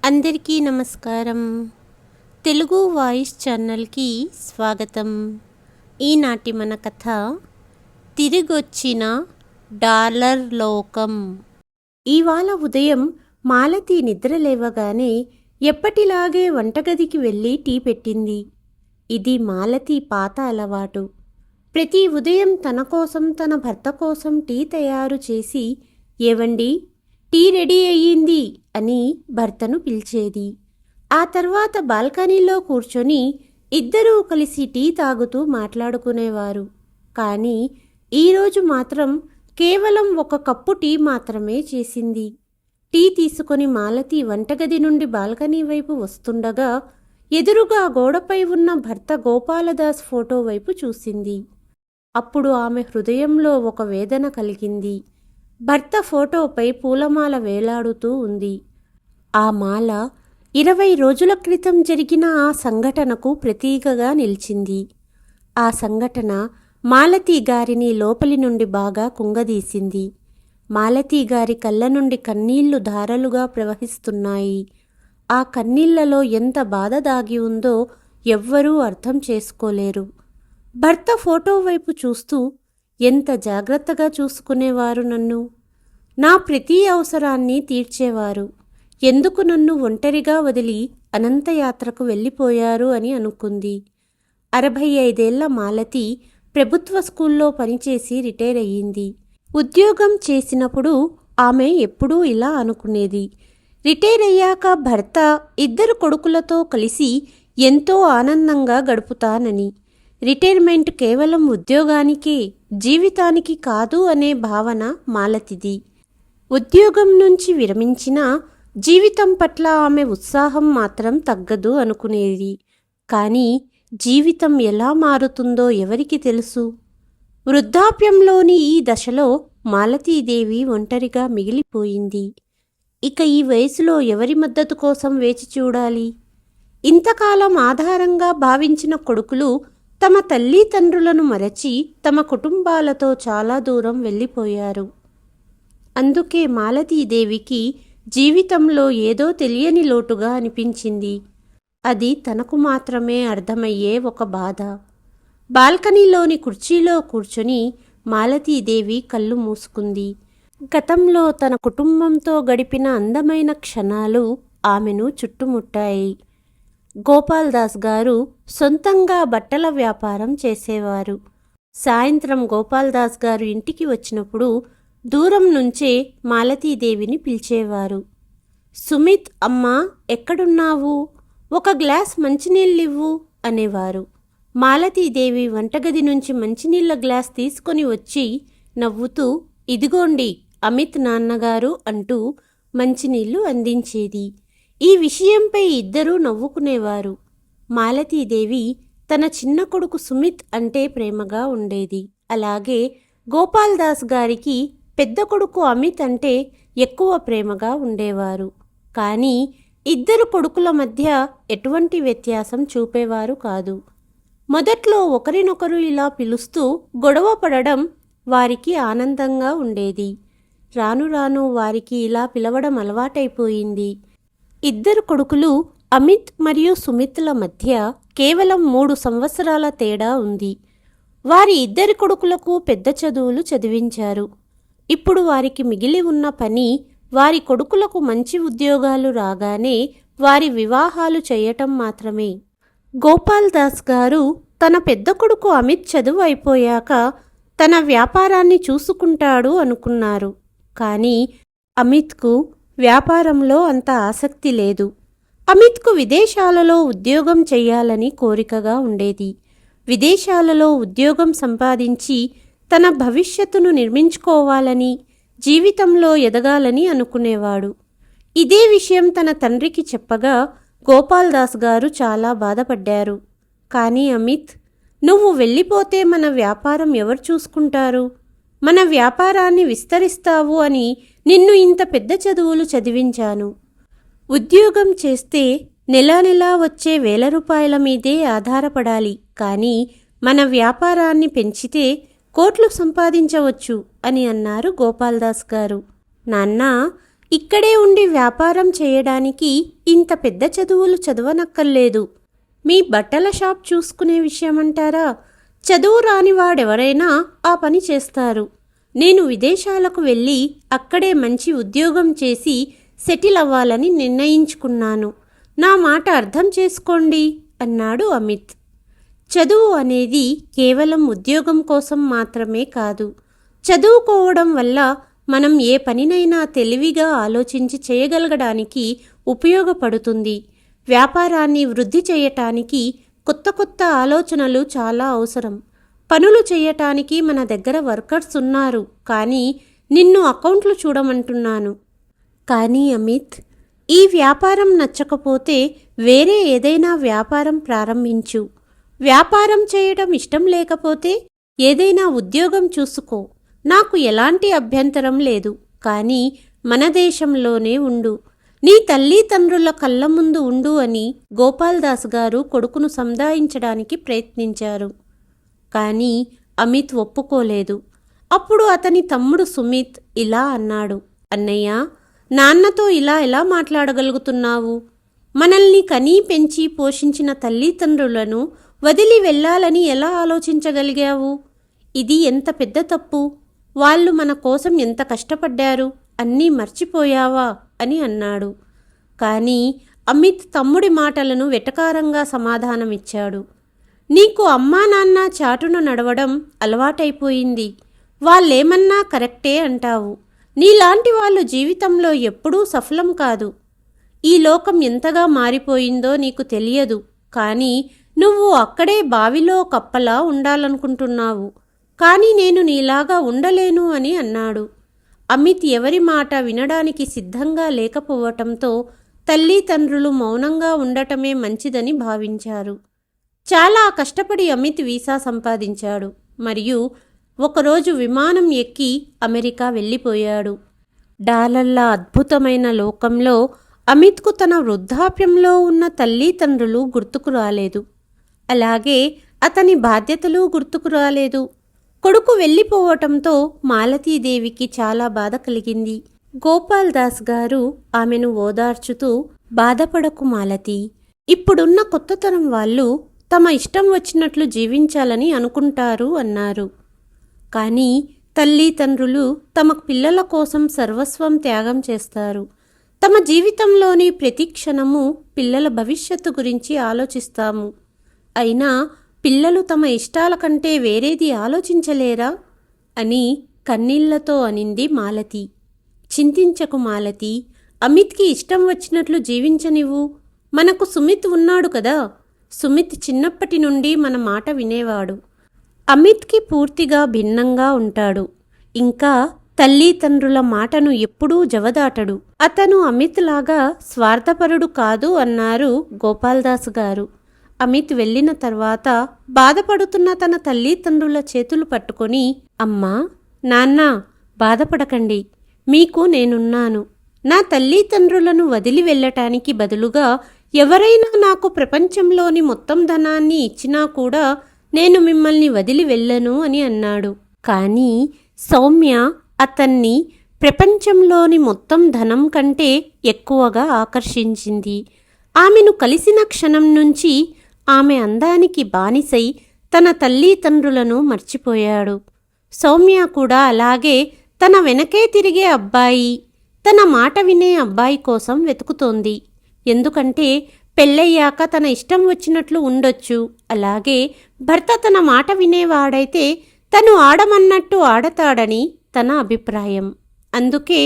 అందరికీ నమస్కారం. తెలుగు వాయిస్ ఛానల్కి స్వాగతం. ఈనాటి మన కథ తిరిగొచ్చిన డాలర్ లోకం. ఇవాళ ఉదయం మాలతి నిద్ర లేవగానే ఎప్పటిలాగే వంటగదికి వెళ్ళి టీ పెట్టింది. ఇది మాలతి పాత అలవాటు. ప్రతి ఉదయం తన కోసం తన భర్త కోసం టీ తయారు చేసి, ఏవండి టీ రెడీ అయ్యింది అని భర్తను పిలిచేది. ఆ తర్వాత బాల్కనీలో కూర్చొని ఇద్దరూ కలిసి టీ తాగుతూ మాట్లాడుకునేవారు. కానీ ఈరోజు మాత్రం కేవలం ఒక కప్పు టీ మాత్రమే చేసింది. టీ తీసుకొని మాలతి వంటగది నుండి బాల్కనీ వైపు వస్తుండగా ఎదురుగా గోడపై ఉన్న భర్త గోపాలదాస్ ఫోటో వైపు చూసింది. అప్పుడు ఆమె హృదయంలో ఒక వేదన కలిగింది. భర్త ఫోటోపై పూలమాల వేలాడుతూ ఉంది. ఆ మాల 20 రోజుల క్రితం జరిగిన ఆ సంఘటనకు ప్రతీకగా నిలిచింది. ఆ సంఘటన మాలతి గారిని లోపలి నుండి బాగా కుంగదీసింది. మాలతి గారి కళ్ళ నుండి కన్నీళ్లు ధారలుగా ప్రవహిస్తున్నాయి. ఆ కన్నీళ్లలో ఎంత బాధ దాగి ఉందో ఎవ్వరూ అర్థం చేసుకోలేరు. భర్త ఫోటో వైపు చూస్తూ, ఎంత జాగ్రత్తగా చూసుకునేవారు నన్ను, నా ప్రతి అవసరాన్ని తీర్చేవారు, ఎందుకు నన్ను ఒంటరిగా వదిలి అనంతయాత్రకు వెళ్ళిపోయారు అని అనుకుంది. 65 ఏళ్ల మాలతి ప్రభుత్వ స్కూల్లో పనిచేసి రిటైర్ అయ్యింది. ఉద్యోగం చేసినప్పుడు ఆమె ఎప్పుడూ ఇలా అనుకునేది, రిటైర్ అయ్యాక భర్త 2 కొడుకులతో కలిసి ఎంతో ఆనందంగా గడుపుతానని. రిటైర్మెంట్ కేవలం ఉద్యోగానికే, జీవితానికి కాదు అనే భావన మాలతిది. ఉద్యోగం నుంచి విరమించినా జీవితం పట్ల ఆమె ఉత్సాహం మాత్రం తగ్గదు అనుకునేది. కానీ జీవితం ఎలా మారుతుందో ఎవరికి తెలుసు? వృద్ధాప్యంలోని ఈ దశలో మాలతీదేవి ఒంటరిగా మిగిలిపోయింది. ఇక ఈ వయసులో ఎవరి మద్దతు కోసం వేచి చూడాలి? ఇంతకాలం ఆధారంగా భావించిన కొడుకులు తమ తల్లిదండ్రులను మరచి తమ కుటుంబాలతో చాలా దూరం వెళ్ళిపోయారు. అందుకే మాలతీదేవికి జీవితంలో ఏదో తెలియని లోటుగా అనిపించింది. అది తనకు మాత్రమే అర్థమయ్యే ఒక బాధ. బాల్కనీలోని కుర్చీలో కూర్చొని మాలతీదేవి కళ్ళు మూసుకుంది. గతంలో తన కుటుంబంతో గడిపిన అందమైన క్షణాలు ఆమెను చుట్టుముట్టాయి. గోపాల్దాస్ గారు సొంతంగా బట్టల వ్యాపారం చేసేవారు. సాయంత్రం గోపాల్దాస్ గారు ఇంటికి వచ్చినప్పుడు దూరం నుంచే మాలతీదేవిని పిలిచేవారు. సుమిత్, అమ్మా ఎక్కడున్నావు? ఒక గ్లాస్ మంచినీళ్ళివ్వు అనేవారు. మాలతీదేవి వంటగది నుంచి మంచినీళ్ళ గ్లాస్ తీసుకొని వచ్చి నవ్వుతూ, ఇదిగోండి అమిత్ నాన్నగారు అంటూ మంచినీళ్లు అందించేది. ఈ విషయంపై ఇద్దరూ నవ్వుకునేవారు. మాలతీదేవి తన చిన్న కొడుకు సుమిత్ అంటే ప్రేమగా ఉండేది. అలాగే గోపాల్దాస్ గారికి పెద్ద కొడుకు అమిత్ అంటే ఎక్కువ ప్రేమగా ఉండేవారు. కానీ 2 కొడుకుల మధ్య ఎటువంటి వ్యత్యాసం చూపేవారు కాదు. మొదట్లో ఒకరినొకరు ఇలా పిలుస్తూ గొడవ పడడం వారికి ఆనందంగా ఉండేది. రాను రాను వారికి ఇలా పిలవడం అలవాటైపోయింది. 2 కొడుకులు అమిత్ మరియు సుమిత్ల మధ్య కేవలం 3 సంవత్సరాల తేడా ఉంది. వారి 2 కొడుకులకు పెద్ద చదువులు చదివించారు. ఇప్పుడు వారికి మిగిలి ఉన్న పని వారి కొడుకులకు మంచి ఉద్యోగాలు రాగానే వారి వివాహాలు చేయటం మాత్రమే. గోపాల్దాస్ గారు తన పెద్ద కొడుకు అమిత్ చదువు అయిపోయాక తన వ్యాపారాన్ని చూసుకుంటాడు అనుకున్నారు. కానీ అమిత్కు వ్యాపారంలో అంత ఆసక్తి లేదు. అమిత్కు విదేశాలలో ఉద్యోగం చెయ్యాలని కోరికగా ఉండేది. విదేశాలలో ఉద్యోగం సంపాదించి తన భవిష్యత్తును నిర్మించుకోవాలని, జీవితంలో ఎదగాలని అనుకునేవాడు. ఇదే విషయం తన తండ్రికి చెప్పగా గోపాల్దాస్ గారు చాలా బాధపడ్డారు. కానీ అమిత్, నువ్వు వెళ్ళిపోతే మన వ్యాపారం ఎవరు చూసుకుంటారు? మన వ్యాపారాన్ని విస్తరిస్తావు అని నిన్ను ఇంత పెద్ద చదువులు చదివించాను. ఉద్యోగం చేస్తే నెలా నెలా వచ్చే 1000 రూపాయల మీదే ఆధారపడాలి. కానీ మన వ్యాపారాన్ని పెంచితే కోట్లు సంపాదించవచ్చు అని అన్నారు గోపాల్దాస్ గారు. నాన్నా, ఇక్కడే ఉండి వ్యాపారం చేయడానికి ఇంత పెద్ద చదువులు చదవనక్కర్లేదు. మీ బట్టల షాప్ చూసుకునే విషయమంటారా? చదువు రాని వాడెవరైనా ఆ పని చేస్తారు. నేను విదేశాలకు వెళ్ళి అక్కడే మంచి ఉద్యోగం చేసి సెటిల్ అవ్వాలని నిర్ణయించుకున్నాను. నా మాట అర్థం చేసుకోండి అన్నాడు అమిత్. చదువు అనేది కేవలం ఉద్యోగం కోసం మాత్రమే కాదు. చదువుకోవడం వల్ల మనం ఏ పనినైనా తెలివిగా ఆలోచించి చేయగలగడానికి ఉపయోగపడుతుంది. వ్యాపారాన్ని వృద్ధి చేయటానికి కొత్త కొత్త ఆలోచనలు చాలా అవసరం. పనులు చేయటానికి మన దగ్గర వర్కర్స్ ఉన్నారు, కానీ నిన్ను అకౌంట్లు చూడమంటున్నాను. కానీ అమిత్, ఈ వ్యాపారం నచ్చకపోతే వేరే ఏదైనా వ్యాపారం ప్రారంభించు. వ్యాపారం చేయడం ఇష్టం లేకపోతే ఏదైనా ఉద్యోగం చూసుకో. నాకు ఎలాంటి అభ్యంతరం లేదు, కానీ మన దేశంలోనే ఉండు. నీ తల్లిదండ్రుల కళ్ళ ముందు ఉండు అని గోపాల్దాస్ గారు కొడుకును సంధాయించడానికి ప్రయత్నించారు. కానీ అమిత్ ఒప్పుకోలేదు. అప్పుడు అతని తమ్ముడు సుమిత్ ఇలా అన్నాడు, అన్నయ్య, నాన్నతో ఇలా ఎలా మాట్లాడగలుగుతున్నావు? మనల్ని కనీ పెంచి పోషించిన తల్లిదండ్రులను వదిలి వెళ్ళాలని ఎలా ఆలోచించగలిగావు? ఇది ఎంత పెద్ద తప్పు. వాళ్ళు మన కోసం ఎంత కష్టపడ్డారు, అన్నీ మర్చిపోయావా అని అన్నాడు. కానీ అమిత్ తమ్ముడి మాటలను వెటకారంగా సమాధానమిచ్చాడు. నీకు అమ్మా నాన్న చాటున నడవడం అలవాటైపోయింది. వాళ్ళేమన్నా కరెక్టే అంటావు. నీలాంటి వాళ్ళు జీవితంలో ఎప్పుడూ సఫలం కాదు. ఈ లోకం ఎంతగా మారిపోయిందో నీకు తెలియదు, కానీ నువ్వు అక్కడే బావిలో కప్పలా ఉండాలనుకుంటున్నావు. కానీ నేను నీలాగా ఉండలేను అని అన్నాడు. అమిత్ ఎవరి మాట వినడానికి సిద్ధంగా లేకపోవటంతో తల్లిదండ్రులు మౌనంగా ఉండటమే మంచిదని భావించారు. చాలా కష్టపడి అమిత్ వీసా సంపాదించాడు మరియు ఒకరోజు విమానం ఎక్కి అమెరికా వెళ్ళిపోయాడు. డాలర్ల అద్భుతమైన లోకంలో అమిత్కు తన వృద్ధాప్యంలో ఉన్న తల్లిదండ్రులు గుర్తుకు రాలేదు. అలాగే అతని బాధ్యతలు గుర్తుకు రాలేదు. కొడుకు వెళ్ళిపోవటంతో మాలతీదేవికి చాలా బాధ కలిగింది. గోపాల్దాస్ గారు ఆమెను ఓదార్చుతూ, బాధపడకు మాలతి, ఇప్పుడున్న కొత్త తరం వాళ్ళు తమ ఇష్టం వచ్చినట్లు జీవించాలని అనుకుంటారు అన్నారు. కానీ తల్లిదండ్రులు తమ పిల్లల కోసం సర్వస్వం త్యాగం చేస్తారు. తమ జీవితంలోని ప్రతి క్షణము పిల్లల భవిష్యత్తు గురించి ఆలోచిస్తాము. అయినా పిల్లలు తమ ఇష్టాల కంటే వేరేది ఆలోచించలేరా అని కన్నీళ్లతో అనింది మాలతి. చింతించకు మాలతి, అమిత్కి ఇష్టం వచ్చినట్లు జీవించనివ్వు. మనకు సుమిత్ ఉన్నాడు కదా. సుమిత్ చిన్నప్పటి నుండి మన మాట వినేవాడు. అమిత్కి పూర్తిగా భిన్నంగా ఉంటాడు. ఇంకా తల్లిదండ్రుల మాటను ఎప్పుడూ జవదాటడు. అతను అమిత్ లాగా స్వార్థపరుడు కాదు అన్నారు గోపాల్దాస్ గారు. అమిత్ వెళ్ళిన తర్వాత బాధపడుతున్న తన తల్లిదండ్రుల చేతులు పట్టుకొని, అమ్మా, నాన్న, బాధపడకండి, మీకు నేనున్నాను. నా తల్లిదండ్రులను వదిలి వెళ్ళటానికి బదులుగా ఎవరైనా నాకు ప్రపంచంలోని మొత్తం ధనాన్ని ఇచ్చినా కూడా నేను మిమ్మల్ని వదిలి వెళ్ళను అని అన్నాడు. కానీ సౌమ్య అతన్ని ప్రపంచంలోని మొత్తం ధనం కంటే ఎక్కువగా ఆకర్షించింది. ఆమెను కలిసిన క్షణం నుంచి ఆమె అందానికి బానిసై తన తల్లిదండ్రులను మర్చిపోయాడు. సౌమ్య కూడా అలాగే తన వెనకే తిరిగే అబ్బాయి, తన మాట వినే అబ్బాయి కోసం వెతుకుతోంది. ఎందుకంటే పెళ్ళయ్యాక తన ఇష్టం వచ్చినట్లు ఉండొచ్చు. అలాగే భర్త తన మాట వినేవాడైతే తను ఆడమన్నట్టు ఆడతాడని తన అభిప్రాయం. అందుకే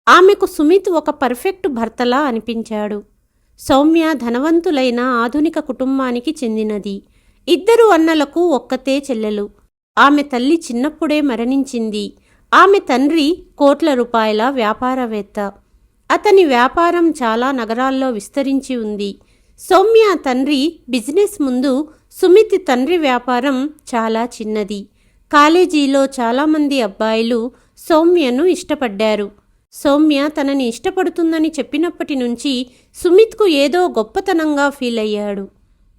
ఆమెకు సుమిత్ ఒక పర్ఫెక్ట్ భర్తలా అనిపించాడు. సౌమ్య ధనవంతులైన ఆధునిక కుటుంబానికి చెందినది. 2 అన్నలకు ఒక్కతే చెల్లెలు. ఆమె తల్లి చిన్నప్పుడే మరణించింది. ఆమె తండ్రి కోట్ల రూపాయల వ్యాపారవేత్త. అతని వ్యాపారం చాలా నగరాల్లో విస్తరించి ఉంది. సౌమ్య తండ్రి బిజినెస్ ముందు సుమిత్ తండ్రి వ్యాపారం చాలా చిన్నది. కాలేజీలో చాలామంది అబ్బాయిలు సౌమ్యను ఇష్టపడ్డారు. సౌమ్య తనని ఇష్టపడుతుందని చెప్పినప్పటి నుంచి సుమిత్కు ఏదో గొప్పతనంగా ఫీల్ అయ్యాడు.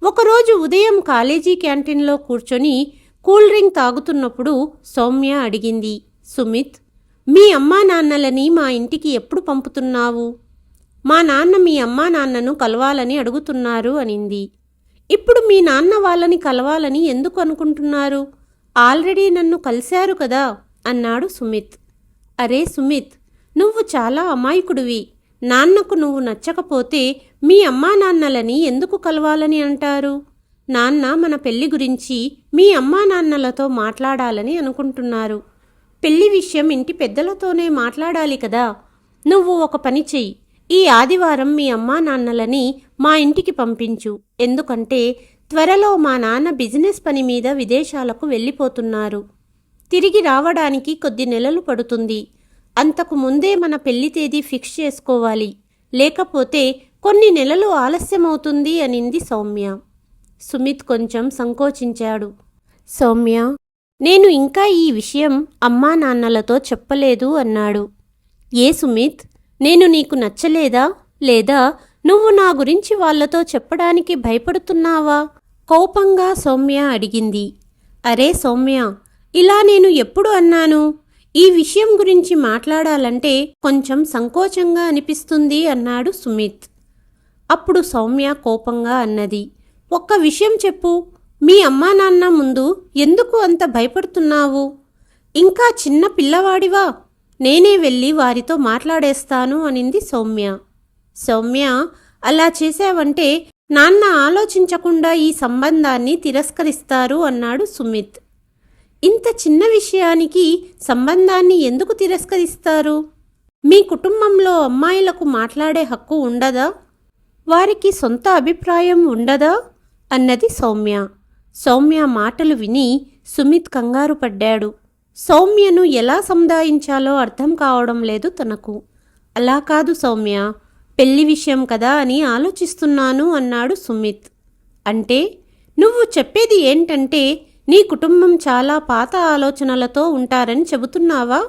ఒకరోజు ఉదయం కాలేజీ క్యాంటీన్లో కూర్చొని కూల్ డ్రింక్ తాగుతున్నప్పుడు సౌమ్య అడిగింది, సుమిత్, మీ అమ్మా నాన్నలని మా ఇంటికి ఎప్పుడు పంపుతున్నావు? మా నాన్న మీ అమ్మా నాన్నను కలవాలని అడుగుతున్నారు అనింది. ఇప్పుడు మీ నాన్న వాళ్ళని కలవాలని ఎందుకు అనుకుంటున్నారు? ఆల్రెడీ నన్ను కలిశారు కదా అన్నాడు సుమిత్. అరే సుమిత్, నువ్వు చాలా అమాయకుడివి. నాన్నకు నువ్వు నచ్చకపోతే మీ అమ్మా నాన్నలని ఎందుకు కలవాలని అంటారు? నాన్న మన పెళ్లి గురించి మీ అమ్మా నాన్నలతో మాట్లాడాలని అనుకుంటున్నారు. పెళ్లి విషయం ఇంటి పెద్దలతోనే మాట్లాడాలి కదా. నువ్వు ఒక పని చెయ్యి, ఈ ఆదివారం మీ అమ్మా నాన్నలని మా ఇంటికి పంపించు. ఎందుకంటే త్వరలో మా నాన్న బిజినెస్ పని మీద విదేశాలకు వెళ్ళిపోతున్నారు. తిరిగి రావడానికి కొద్ది నెలలు పడుతుంది. అంతకు ముందే మన పెళ్లి తేదీ ఫిక్స్ చేసుకోవాలి, లేకపోతే కొన్ని నెలలు ఆలస్యమవుతుంది అనింది సౌమ్య. సుమిత్ కొంచెం సంకోచించాడు. సౌమ్య, నేను ఇంకా ఈ విషయం అమ్మా నాన్నలతో చెప్పలేదు అన్నాడు. ఏ సుమిత్, నేను నీకు నచ్చలేదా, లేదా నువ్వు నా గురించి వాళ్లతో చెప్పడానికి భయపడుతున్నావా? కోపంగా సౌమ్య అడిగింది. అరే సౌమ్య, ఇలా నేను ఎప్పుడు అన్నాను? ఈ విషయం గురించి మాట్లాడాలంటే కొంచెం సంకోచంగా అనిపిస్తుంది అన్నాడు సుమిత్. అప్పుడు సౌమ్య కోపంగా అన్నది, ఒక్క విషయం చెప్పు, మీ అమ్మా నాన్న ముందు ఎందుకు అంత భయపడుతున్నావు? ఇంకా చిన్న పిల్లవాడివా? నేనే వెళ్ళి వారితో మాట్లాడేస్తాను అనింది సౌమ్య. సౌమ్య, అలా చేశావంటే నాన్న ఆలోచించకుండా ఈ సంబంధాన్ని తిరస్కరిస్తారు అన్నాడు సుమిత్. ఇంత చిన్న విషయానికి సంబంధాన్ని ఎందుకు తిరస్కరిస్తారు? మీ కుటుంబంలో అమ్మాయిలకు మాట్లాడే హక్కు ఉండదా? వారికి సొంత అభిప్రాయం ఉండదా అన్నది సౌమ్య. సౌమ్య మాటలు విని సుమిత్ కంగారు పడ్డాడు. సౌమ్యను ఎలా సంధాయించాలో అర్థం కావడం లేదు తనకు. అలా కాదు సౌమ్య, పెళ్లి విషయం కదా అని ఆలోచిస్తున్నాను అన్నాడు సుమిత్. అంటే నువ్వు చెప్పేది ఏంటంటే నీ కుటుంబం చాలా పాత ఆలోచనలతో ఉంటారని చెబుతున్నావా?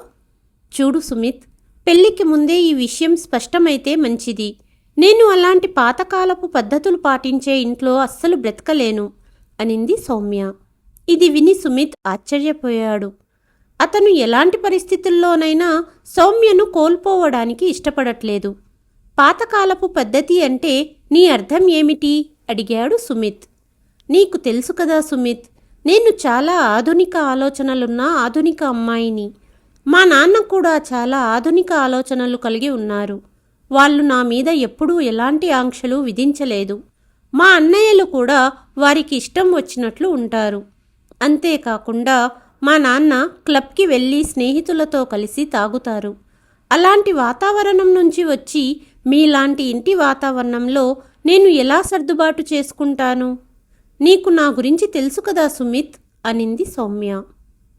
చూడు సుమిత్, పెళ్లికి ముందే ఈ విషయం స్పష్టమైతే మంచిది. నేను అలాంటి పాతకాలపు పద్ధతులు పాటించే ఇంట్లో అస్సలు బ్రతకలేను అనింది సౌమ్య. ఇది విని సుమిత్ ఆశ్చర్యపోయాడు. అతను ఎలాంటి పరిస్థితుల్లోనైనా సౌమ్యను కోల్పోవడానికి ఇష్టపడట్లేదు. పాతకాలపు పద్ధతి అంటే నీ అర్థం ఏమిటి అడిగాడు సుమిత్. నీకు తెలుసు కదా సుమిత్, నేను చాలా ఆధునిక ఆలోచనలున్న ఆధునిక అమ్మాయిని. మా నాన్న కూడా చాలా ఆధునిక ఆలోచనలు కలిగి ఉన్నారు. వాళ్ళు నా మీద ఎప్పుడూ ఎలాంటి ఆంక్షలు విధించలేదు. మా అన్నయ్యలు కూడా వారికి ఇష్టం వచ్చినట్లు ఉంటారు. అంతేకాకుండా మా నాన్న క్లబ్కి వెళ్ళి స్నేహితులతో కలిసి తాగుతారు. అలాంటి వాతావరణం నుంచి వచ్చి మీలాంటి ఇంటి వాతావరణంలో నేను ఎలా సర్దుబాటు చేసుకుంటాను? నీకు నా గురించి తెలుసు కదా సుమిత్ అనింది సౌమ్య.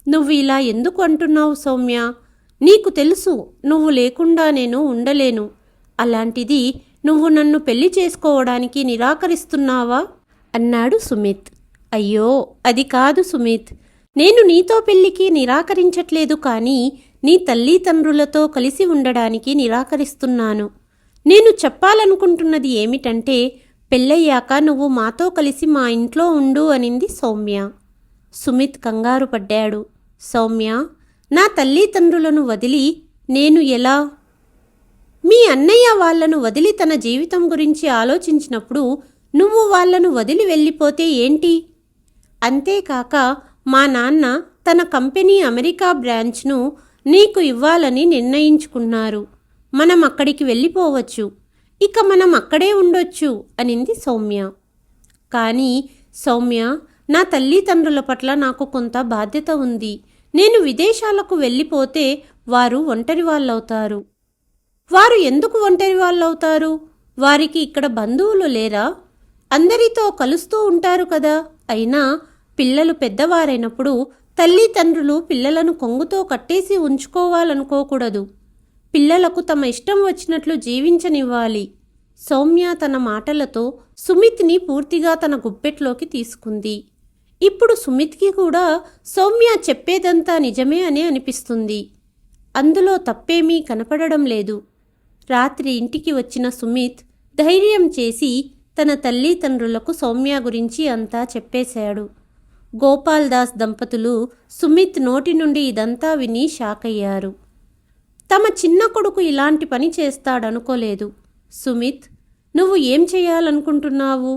నువ్వు ఇలా ఎందుకు అంటున్నావు సౌమ్య? నీకు తెలుసు నువ్వు లేకుండా నేను ఉండలేను. అలాంటిది నువ్వు నన్ను పెళ్లి చేసుకోవడానికి నిరాకరిస్తున్నావా అన్నాడు సుమిత్. అయ్యో, అది కాదు సుమిత్, నేను నీతో పెళ్లికి నిరాకరించట్లేదు, కానీ నీ తల్లిదండ్రులతో కలిసి ఉండడానికి నిరాకరిస్తున్నాను. నేను చెప్పాలనుకుంటున్నది ఏమిటంటే పెళ్ళయ్యాక నువ్వు మాతో కలిసి మా ఇంట్లో ఉండు అనింది సౌమ్య. సుమిత్ కంగారు పడ్డాడు. సౌమ్య, నా తల్లిదండ్రులను వదిలి నేను ఎలా? మీ అన్నయ్య వాళ్లను వదిలి తన జీవితం గురించి ఆలోచించినప్పుడు నువ్వు వాళ్లను వదిలి వెళ్ళిపోతే ఏంటి? అంతేకాక మా నాన్న తన కంపెనీ అమెరికా బ్రాంచ్ను నీకు ఇవ్వాలని నిర్ణయించుకున్నారు. మనం అక్కడికి వెళ్ళిపోవచ్చు. ఇక మనం అక్కడే ఉండొచ్చు అనింది సౌమ్య. కానీ సౌమ్య, నా తల్లిదండ్రుల పట్ల నాకు కొంత బాధ్యత ఉంది. నేను విదేశాలకు వెళ్ళిపోతే వారు ఒంటరి వాళ్ళవుతారు. వారు ఎందుకు ఒంటరి వాళ్ళవుతారు? వారికి ఇక్కడ బంధువులు లేరా? అందరితో కలుస్తూ ఉంటారు కదా. అయినా పిల్లలు పెద్దవారైనప్పుడు తల్లిదండ్రులు పిల్లలను కొంగుతో కట్టేసి ఉంచుకోవాలనుకోకూడదు. పిల్లలకు తమ ఇష్టం వచ్చినట్లు జీవించనివ్వాలి. సౌమ్య తన మాటలతో సుమిత్ని పూర్తిగా తన గుప్పెట్లోకి తీసుకుంది. ఇప్పుడు సుమిత్కి కూడా సౌమ్య చెప్పేదంతా నిజమే అని అనిపిస్తుంది. అందులో తప్పేమీ కనపడడం లేదు. రాత్రి ఇంటికి వచ్చిన సుమిత్ ధైర్యం చేసి తన తల్లిదండ్రులకు సౌమ్య గురించి అంతా చెప్పేశాడు. గోపాల్ దాస్ దంపతులు సుమిత్ నోటి నుండి ఇదంతా విని షాక్ అయ్యారు. తమ చిన్న కొడుకు ఇలాంటి పని చేస్తాడనుకోలేదు. సుమిత్, నువ్వు ఏం చేయాలనుకుంటున్నావు?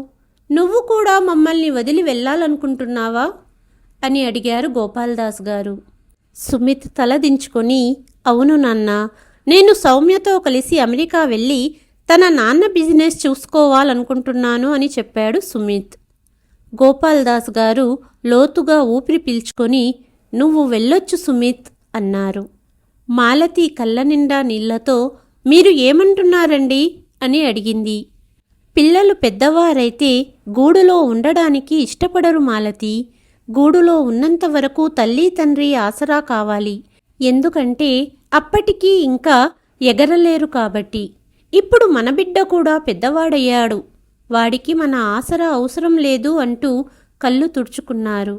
నువ్వు కూడా మమ్మల్ని వదిలి వెళ్ళాలనుకుంటున్నావా అని అడిగారు గోపాల్దాస్ గారు. సుమిత్ తలదించుకొని, అవును నాన్న, నేను సౌమ్యతో కలిసి అమెరికా వెళ్ళి తన నాన్న బిజినెస్ చూసుకోవాలనుకుంటున్నాను అని చెప్పాడు సుమిత్. గోపాల్దాస్ గారు లోతుగా ఊపిరి పీల్చుకొని, నువ్వు వెళ్ళొచ్చు సుమిత్ అన్నారు. మాలతి కళ్ళ నిండా నీళ్లతో, మీరు ఏమంటున్నారండి అని అడిగింది. పిల్లలు పెద్దవారైతే గూడులో ఉండడానికి ఇష్టపడరు మాలతి. గూడులో ఉన్నంత వరకు తల్లి తండ్రి ఆసరా కావాలి. ఎందుకంటే అప్పటికీ ఇంకా ఎగరలేరు కాబట్టి. ఇప్పుడు మన బిడ్డ కూడా పెద్దవాడయ్యాడు, వాడికి మన ఆసరా అవసరం లేదు అంటూ కళ్ళు తుడుచుకున్నారు.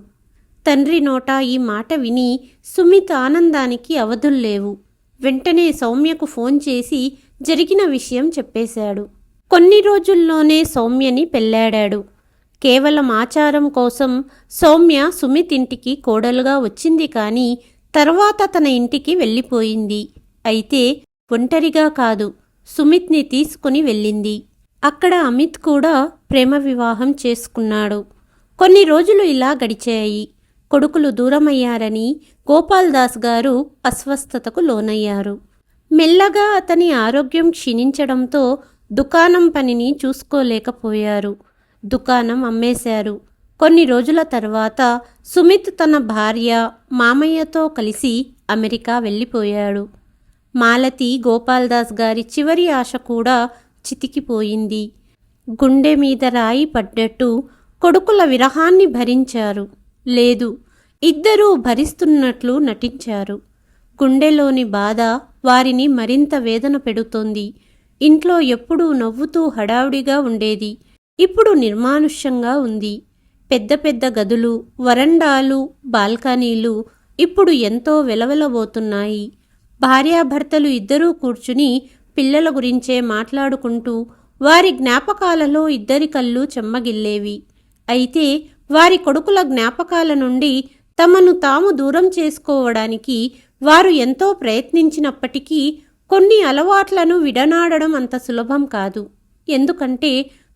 తండ్రి నోట ఈ మాట విని సుమిత్ ఆనందానికి అవధుల్లేవు. వెంటనే సౌమ్యకు ఫోన్ చేసి జరిగిన విషయం చెప్పేశాడు. కొన్ని రోజుల్లోనే సౌమ్యని పెళ్ళాడాడు. కేవలం ఆచారం కోసం సౌమ్య సుమిత్ ఇంటికి కోడలుగా వచ్చింది, కానీ తర్వాత తన ఇంటికి వెళ్ళిపోయింది. అయితే ఒంటరిగా కాదు, సుమిత్ని తీసుకుని వెళ్ళింది. అక్కడ అమిత్ కూడా ప్రేమ వివాహం చేసుకున్నాడు. కొన్ని రోజులు ఇలా గడిచాయి. కొడుకులు దూరమయ్యారని గోపాల్దాస్ గారు అస్వస్థతకు లోనయ్యారు. మెల్లగా అతని ఆరోగ్యం క్షీణించడంతో దుకాణం పనిని చూసుకోలేకపోయారు. దుకాణం అమ్మేశారు. కొన్ని రోజుల తర్వాత సుమిత్ తన భార్య, మామయ్యతో కలిసి అమెరికా వెళ్ళిపోయాడు. మాలతి గోపాల్దాస్ గారి చివరి ఆశ కూడా చితికిపోయింది. గుండె మీద రాయి పడ్డట్టు కొడుకుల విరహాన్ని భరించారు. లేదు, ఇద్దరూ భరిస్తున్నట్లు నటించారు. గుండెలోని బాధ వారిని మరింత వేదన పెడుతోంది. ఇంట్లో ఎప్పుడూ నవ్వుతూ హడావుడిగా ఉండేది. ఇప్పుడు నిర్మానుష్యంగా ఉంది. పెద్ద పెద్ద గదులు, వరండాలు, బాల్కనీలు ఇప్పుడు ఎంతో వెలవెలబోతున్నాయి. భార్యాభర్తలు ఇద్దరూ కూర్చుని పిల్లల గురించే మాట్లాడుకుంటూ వారి జ్ఞాపకాలలో ఇద్దరి కళ్ళు చెమ్మగిల్లేవి. అయితే వారి కొడుకుల జ్ఞాపకాల నుండి తమను తాము దూరం చేసుకోవడానికి వారు ఎంతో ప్రయత్నించినప్పటికీ కొన్ని అలవాట్లను విడనాడడం అంత సులభం కాదు. ఎందుకంటే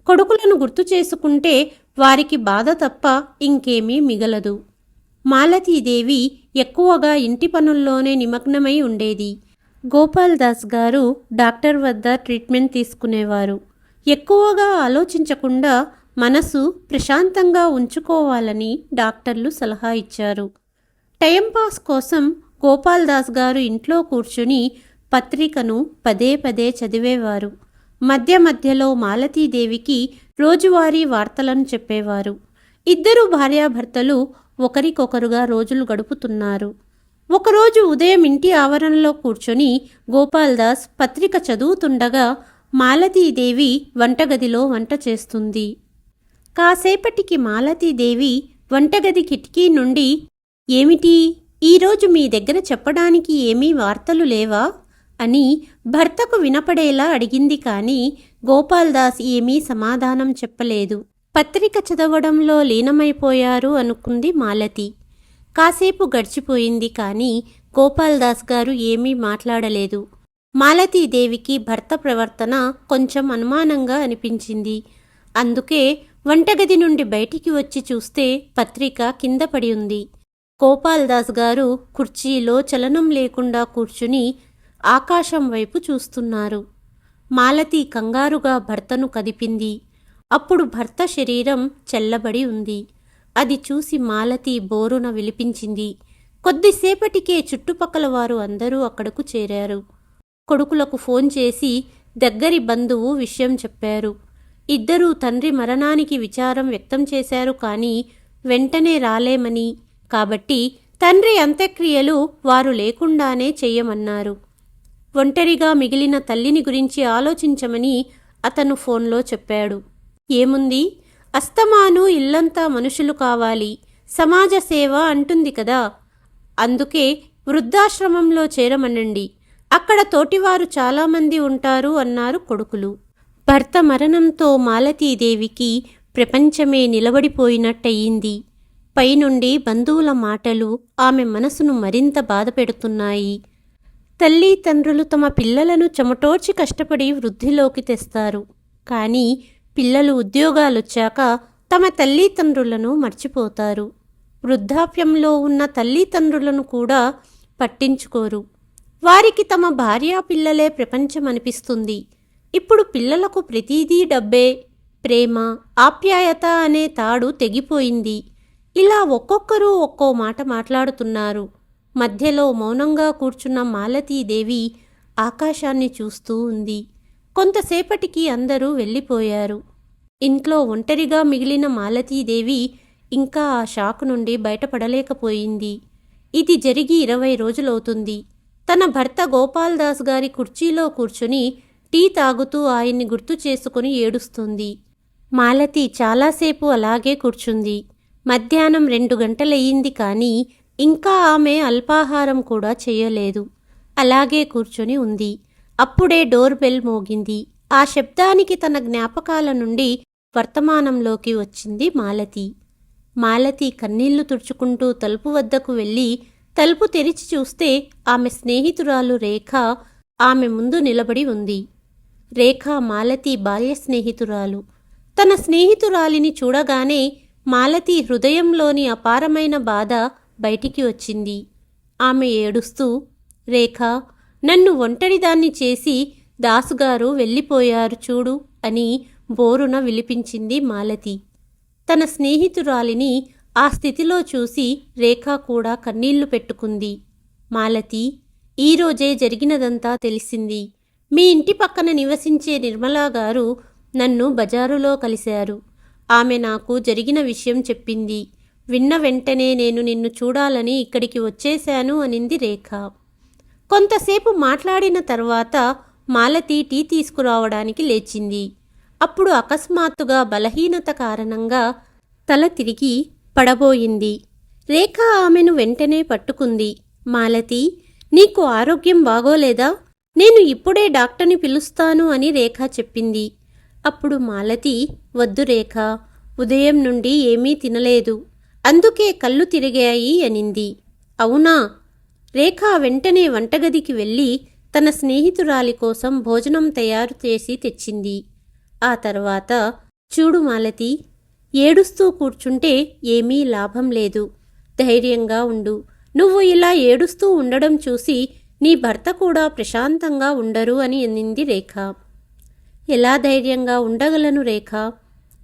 కొడుకులను గుర్తు చేసుకుంటే వారికి బాధ తప్ప ఇంకేమీ మిగలదు. మాలతీదేవి ఎక్కువగా ఇంటి పనుల్లోనే నిమగ్నమై ఉండేది. గోపాల్దాస్ గారు డాక్టర్ వద్ద ట్రీట్మెంట్ తీసుకునేవారు. ఎక్కువగా ఆలోచించకుండా మనసు ప్రశాంతంగా ఉంచుకోవాలని డాక్టర్లు సలహా ఇచ్చారు. టైంపాస్ కోసం గోపాల్దాస్ గారు ఇంట్లో కూర్చుని పత్రికను పదే పదే చదివేవారు. మధ్య మధ్యలో మాలతీదేవికి రోజువారీ వార్తలను చెప్పేవారు. ఇద్దరు భార్యాభర్తలు ఒకరికొకరుగా రోజులు గడుపుతున్నారు. ఒకరోజు ఉదయం ఇంటి ఆవరణలో కూర్చొని గోపాల్దాస్ పత్రిక చదువుతుండగా మాలతీదేవి వంటగదిలో వంట చేస్తుంది. కాసేపటికి మాలతీదేవి వంటగది కిటికీ నుండి, ఏమిటి, ఈరోజు మీ దగ్గర చెప్పడానికి ఏమీ వార్తలు లేవా అని భర్తకు వినపడేలా అడిగింది. కానీ గోపాల్దాస్ ఏమీ సమాధానం చెప్పలేదు. పత్రిక చదవడంలో లీనమైపోయారు అనుకుంది మాలతి. కాసేపు గడిచిపోయింది, కానీ గోపాల్దాస్ గారు ఏమీ మాట్లాడలేదు. మాలతీదేవికి భర్త ప్రవర్తన కొంచెం అనుమానంగా అనిపించింది. అందుకే వంటగది నుండి బయటికి వచ్చి చూస్తే పత్రిక కింద పడి ఉంది. గోపాల్దాస్ గారు కుర్చీలో చలనం లేకుండా కూర్చుని ఆకాశం వైపు చూస్తున్నారు. మాలతి కంగారుగా భర్తను కదిపింది. అప్పుడు భర్త శరీరం చెల్లబడి ఉంది. అది చూసి మాలతి బోరున విలిపించింది. కొద్దిసేపటికే చుట్టుపక్కల వారు అందరూ అక్కడకు చేరారు. కొడుకులకు ఫోన్ చేసి దగ్గరి బంధువు విషయం చెప్పారు. ఇద్దరూ తండ్రి మరణానికి విచారం వ్యక్తం చేశారు, కానీ వెంటనే రాలేమని, కాబట్టి తండ్రి అంత్యక్రియలు వారు లేకుండానే చెయ్యమన్నారు. ఒంటరిగా మిగిలిన తల్లిని గురించి ఆలోచించమని అతను ఫోన్లో చెప్పాడు. ఏముంది, అస్తమాను ఇల్లంతా మనుషులు కావాలి, సమాజ సేవ అంటుంది కదా, అందుకే వృద్ధాశ్రమంలో చేరమనండి, అక్కడ తోటివారు చాలామంది ఉంటారు అన్నారు కొడుకులు. భర్త మరణంతో మాలతీదేవికి ప్రపంచమే నిలబడిపోయినట్టయింది. పైనుండి బంధువుల మాటలు ఆమె మనసును మరింత బాధపెడుతున్నాయి. తల్లి తండ్రులు తమ పిల్లలను చెమటోడ్చి కష్టపడి వృద్ధిలోకి తెస్తారు. కానీ పిల్లలు ఉద్యోగాలొచ్చాక తమ తల్లిదండ్రులను మర్చిపోతారు. వృద్ధాప్యంలో ఉన్న తల్లిదండ్రులను కూడా పట్టించుకోరు. వారికి తమ భార్యా పిల్లలే ప్రపంచమనిపిస్తుంది. ఇప్పుడు పిల్లలకు ప్రతిదీ డబ్బే. ప్రేమ, ఆప్యాయత అనే తాడు తెగిపోయింది. ఇలా ఒక్కొక్కరు ఒక్కో మాట మాట్లాడుతున్నారు. మధ్యలో మౌనంగా కూర్చున్న మాలతీదేవి ఆకాశాన్ని చూస్తూ ఉంది. కొంతసేపటికి అందరూ వెళ్ళిపోయారు. ఇంట్లో ఒంటరిగా మిగిలిన మాలతీదేవి ఇంకా ఆ షాక్ నుండి బయటపడలేకపోయింది. ఇది జరిగి 20 రోజులవుతుంది. తన భర్త గోపాల్దాస్ గారి కుర్చీలో కూర్చుని టీ తాగుతూ ఆయన్ని గుర్తు చేసుకుని ఏడుస్తుంది. మాలతి చాలాసేపు అలాగే కూర్చుంది. మధ్యాహ్నం 2 గంటలయ్యింది. కానీ ఇంకా ఆమె అల్పాహారం కూడా చేయలేదు. అలాగే కూర్చొని ఉంది. అప్పుడే డోర్ బెల్ మోగింది. ఆ శబ్దానికి తన జ్ఞాపకాల నుండి వర్తమానంలోకి వచ్చింది మాలతి. మాలతి కన్నీళ్లు తుడుచుకుంటూ తలుపు వద్దకు వెళ్ళి తలుపు తెరిచి చూస్తే ఆమె స్నేహితురాలు రేఖ ఆమె ముందు నిలబడి ఉంది. రేఖ మాలతి బాల్య స్నేహితురాలు. తన స్నేహితురాలిని చూడగానే మాలతి హృదయంలోని అపారమైన బాధ బయటికి వచ్చింది. ఆమె ఏడుస్తూ, రేఖ, నన్ను ఒంటరిదాన్ని చేసి దాసుగారు వెళ్ళిపోయారు చూడు అని బోరున విలిపించింది మాలతి. తన స్నేహితురాలిని ఆ స్థితిలో చూసి రేఖ కూడా కన్నీళ్లు పెట్టుకుంది. మాలతి, ఈరోజే జరిగినదంతా తెలిసింది. మీ ఇంటి పక్కన నివసించే నిర్మలా గారు నన్ను బజారులో కలిశారు. ఆమె నాకు జరిగిన విషయం చెప్పింది. విన్న వెంటనే నేను నిన్ను చూడాలని ఇక్కడికి వచ్చేశాను అనింది రేఖ. కొంతసేపు మాట్లాడిన తర్వాత మాలతి టీ తీసుకురావడానికి లేచింది. అప్పుడు అకస్మాత్తుగా బలహీనత కారణంగా తల తిరిగి పడబోయింది. రేఖ ఆమెను వెంటనే పట్టుకుంది. మాలతి, నీకు ఆరోగ్యం బాగోలేదా? నేను ఇప్పుడే డాక్టర్ని పిలుస్తాను అని రేఖ చెప్పింది. అప్పుడు మాలతి, వద్దు రేఖ, ఉదయం నుండి ఏమీ తినలేదు, అందుకే కళ్ళు తిరిగాయి అనింది. అవునా? రేఖ వెంటనే వంటగదికి వెళ్ళి తన స్నేహితురాలి కోసం భోజనం తయారు చేసి తెచ్చింది. ఆ తర్వాత, చూడు మాలతి, ఏడుస్తూ కూర్చుంటే ఏమీ లాభం లేదు. ధైర్యంగా ఉండు. నువ్వు ఇలా ఏడుస్తూ ఉండడం చూసి నీ భర్త కూడా ప్రశాంతంగా ఉండరు అని అనింది రేఖ. ఎలా ధైర్యంగా ఉండగలను రేఖ?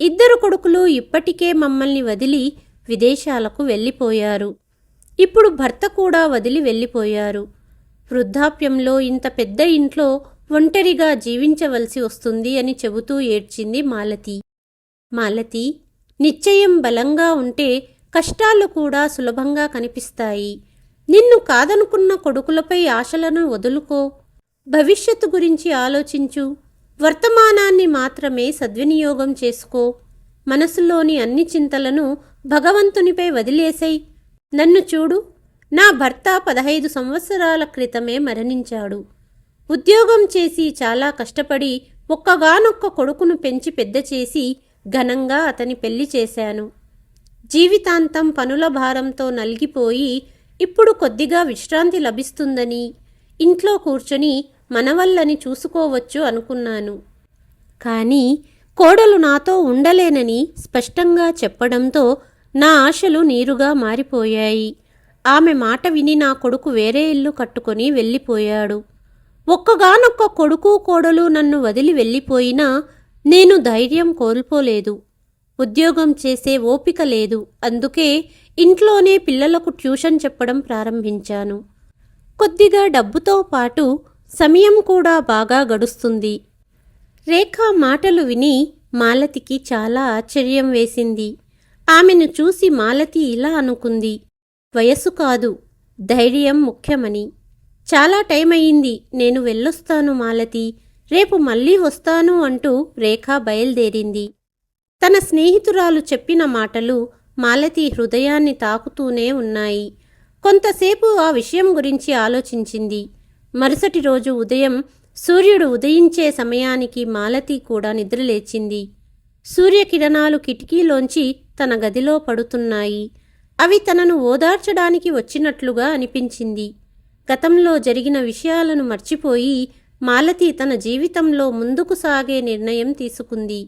2 కొడుకులు ఇప్పటికే మమ్మల్ని వదిలి విదేశాలకు వెళ్ళిపోయారు. ఇప్పుడు భర్త కూడా వదిలి వెళ్ళిపోయారు. వృద్ధాప్యంలో ఇంత పెద్ద ఇంట్లో ఒంటరిగా జీవించవలసి వస్తుంది అని చెబుతూ ఏడ్చింది మాలతి. మాలతి, నిశ్చయం బలంగా ఉంటే కష్టాలు కూడా సులభంగా కనిపిస్తాయి. నిన్ను కాదనుకున్న కొడుకులపై ఆశలను వదులుకో. భవిష్యత్తు గురించి ఆలోచించు. వర్తమానాన్ని మాత్రమే సద్వినియోగం చేసుకో. మనసులోని అన్ని చింతలను భగవంతునిపై వదిలేసై. నన్ను చూడు, నా భర్త 15 సంవత్సరాల క్రితమే మరణించాడు. ఉద్యోగం చేసి చాలా కష్టపడి ఒక్కగానొక్క కొడుకును పెంచి పెద్ద చేసి ఘనంగా అతని పెళ్లి చేశాను. జీవితాంతం పనుల భారంతో నలిగిపోయి ఇప్పుడు కొద్దిగా విశ్రాంతి లభిస్తుందని ఇంట్లో కూర్చొని మనవళ్ళని చూసుకోవచ్చు అనుకున్నాను. కానీ కోడలు నాతో ఉండలేనని స్పష్టంగా చెప్పడంతో నా ఆశలు నీరుగా మారిపోయాయి. ఆమె మాట విని నా కొడుకు వేరే ఇల్లు కట్టుకొని వెళ్ళిపోయాడు. ఒక్కగానొక్క కొడుకు కోడలు నన్ను వదిలి వెళ్ళిపోయినా నేను ధైర్యం కోల్పోలేదు. ఉద్యోగం చేసే ఓపిక లేదు. అందుకే ఇంట్లోనే పిల్లలకు ట్యూషన్ చెప్పడం ప్రారంభించాను. కొద్దిగా డబ్బుతో పాటు సమయం కూడా బాగా గడుస్తుంది. రేఖ మాటలు విని మాలతికి చాలా ఆశ్చర్యం వేసింది. ఆమెను చూసి మాలతి ఇలా అనుకుంది, వయస్సు కాదు, ధైర్యం ముఖ్యమని. చాలా టైం అయింది, నేను వెళ్ళొస్తాను మాలతి, రేపు మళ్ళీ వస్తాను అంటూ రేఖ బయలుదేరింది. తన స్నేహితురాలు చెప్పిన మాటలు మాలతి హృదయాన్ని తాకుతూనే ఉన్నాయి. కొంతసేపు ఆ విషయం గురించి ఆలోచించింది. మరుసటి రోజు ఉదయం సూర్యుడు ఉదయించే సమయానికి మాలతి కూడా నిద్రలేచింది. సూర్యకిరణాలు కిటికీలోంచి తన గదిలో పడుతున్నాయి. అవి తనను ఓదార్చడానికి వచ్చినట్లుగా అనిపించింది. గతంలో జరిగిన విషయాలను మర్చిపోయి మాలతి తన జీవితంలో ముందుకు సాగే నిర్ణయం తీసుకుంది.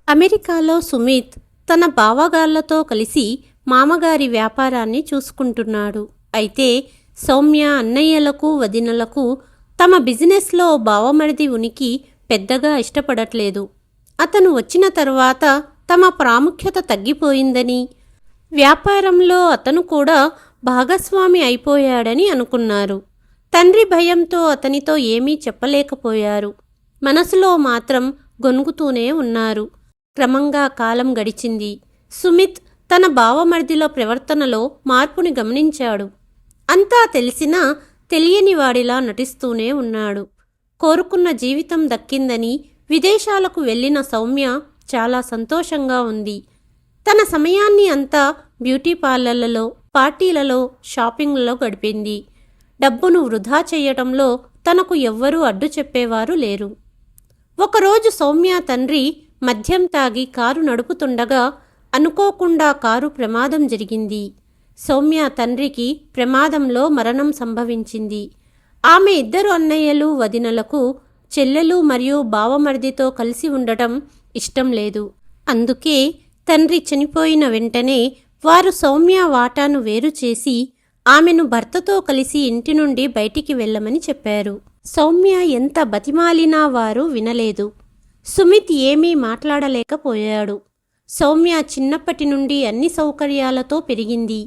అమెరికాలో సుమిత్ తన బావగాళ్లతో కలిసి మామగారి వ్యాపారాన్ని చూసుకుంటున్నాడు. అయితే సౌమ్య అన్నయ్యలకు వదినలకు తమ బిజినెస్లో బావమరిది ఉనికి పెద్దగా ఇష్టపడట్లేదు. అతను వచ్చిన తర్వాత తమ ప్రాముఖ్యత తగ్గిపోయిందని, వ్యాపారంలో అతను కూడా భాగస్వామి అయిపోయాడని అనుకున్నారు. తండ్రి భయంతో అతనితో ఏమీ చెప్పలేకపోయారు. మనసులో మాత్రం గొనుగుతూనే ఉన్నారు. క్రమంగా కాలం గడిచింది. సుమిత్ తన బావమర్దిలో ప్రవర్తనలో మార్పుని గమనించాడు. అంతా తెలిసినా తెలియని వాడిలా నటిస్తూనే ఉన్నాడు. కోరుకున్న జీవితం దక్కిందని విదేశాలకు వెళ్ళిన సౌమ్య చాలా సంతోషంగా ఉంది. తన సమయాన్ని అంతా బ్యూటీ పార్లర్లలో, పార్టీలలో, షాపింగ్లలో గడిపింది. డబ్బును వృధా చేయటంలో తనకు ఎవ్వరూ అడ్డు చెప్పేవారు లేరు. ఒకరోజు సౌమ్య తండ్రి మద్యం తాగి కారు నడుపుతుండగా అనుకోకుండా కారు ప్రమాదం జరిగింది. సౌమ్య తండ్రికి ప్రమాదంలో మరణం సంభవించింది. ఆమె ఇద్దరు అన్నయ్యలు వదినలకు చెల్లెలు మరియు బావమరిదితో కలిసి ఉండటం ఇష్టం లేదు. అందుకే తండ్రి చనిపోయిన వెంటనే వారు సౌమ్య వాటాను వేరు చేసి ఆమెను భర్తతో కలిసి ఇంటి నుండి బయటికి వెళ్ళమని చెప్పారు. సౌమ్య ఎంత బతిమాలినా వారు వినలేదు. సుమిత్ ఏమీ మాట్లాడలేకపోయాడు. సౌమ్య చిన్నప్పటి నుండి అన్ని సౌకర్యాలతో పెరిగింది.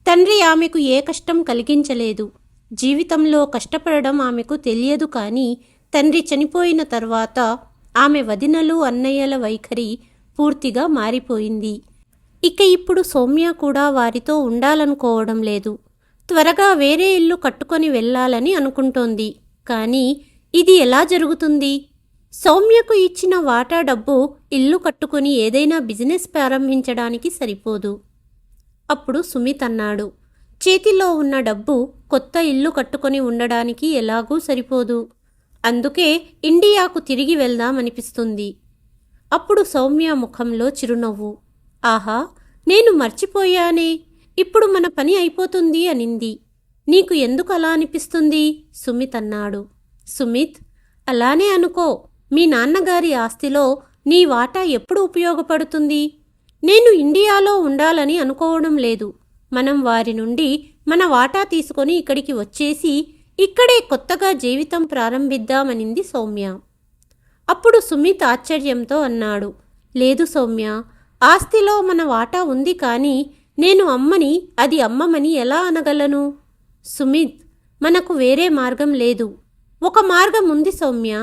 తండ్రి ఆమెకు ఏ కష్టం కలిగించలేదు. జీవితంలో కష్టపడడం ఆమెకు తెలియదు. కానీ తండ్రి చనిపోయిన తర్వాత ఆమె వదినలు అన్నయ్యల వైఖరి పూర్తిగా మారిపోయింది. ఇక ఇప్పుడు సౌమ్య కూడా వారితో ఉండాలనుకోవడం లేదు. త్వరగా వేరే ఇల్లు కట్టుకొని వెళ్ళాలని అనుకుంటోంది. కానీ ఇది ఎలా జరుగుతుంది? సౌమ్యకు ఇచ్చిన వాటా డబ్బు ఇల్లు కట్టుకొని ఏదైనా బిజినెస్ ప్రారంభించడానికి సరిపోదు. అప్పుడు సుమిత్ అన్నాడు, చేతిలో ఉన్న డబ్బు కొత్త ఇల్లు కట్టుకొని ఉండడానికి ఎలాగూ సరిపోదు. అందుకే ఇండియాకు తిరిగి వెళ్దామనిపిస్తుంది. అప్పుడు సౌమ్య ముఖంలో చిరునవ్వు. ఆహా, నేను మర్చిపోయానే, ఇప్పుడు మన పని అయిపోతుంది అనింది. నీకు ఎందుకు అలా అనిపిస్తుంది? సుమిత్ అన్నాడు. సుమిత్, అలానే అనుకో. మీ నాన్నగారి ఆస్తిలో నీ వాటా ఎప్పుడు ఉపయోగపడుతుంది? నేను ఇండియాలో ఉండాలని అనుకోవడం లేదు. మనం వారి నుండి మన వాటా తీసుకొని ఇక్కడికి వచ్చేసి ఇక్కడే కొత్తగా జీవితం ప్రారంభిద్దామనింది సౌమ్య. అప్పుడు సుమిత్ ఆశ్చర్యంతో అన్నాడు, లేదు సౌమ్య, ఆస్తిలో మన వాటా ఉంది. కానీ నేను అమ్మని అది అమ్మమని ఎలా అనగలను? సుమిత్, మనకు వేరే మార్గం లేదు. ఒక మార్గం ఉంది సౌమ్య.